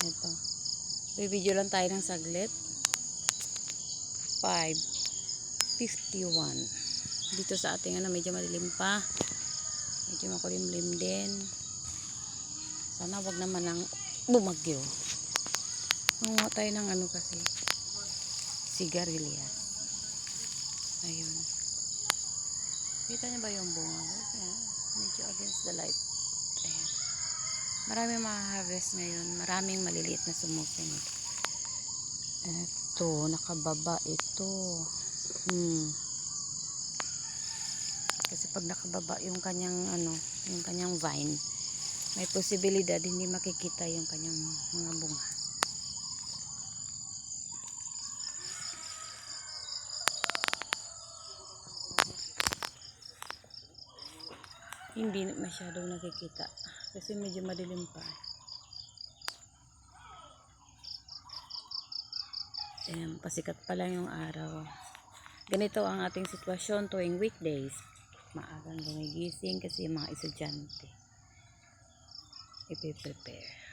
Ito. Video lang tayo ng saglit. 5:51. Dito sa ating medyo madilim pa. Medyo makulimlim din. Sana wag naman ang bumagyo. Manguha tayo ng kasi sigarilyas. Ayun. Kita niyo ba yung bunga? Ayan. Medyo against the light. Ayan. Maraming ma-harvest ngayon. Maraming maliliit na sumusunod. Ito, nakababa ito. Kasi pag nakababa yung kanyang yung kanyang vine, may posibilidad hindi makikita yung kanyang mga bunga. Hindi masyadong nakikita kasi medyo madilim pa. Ayan, pasikat pa lang yung araw. Ganito ang ating sitwasyon tuwing weekdays. Maagang gumigising kasi yung mga estudyante ipiprepare.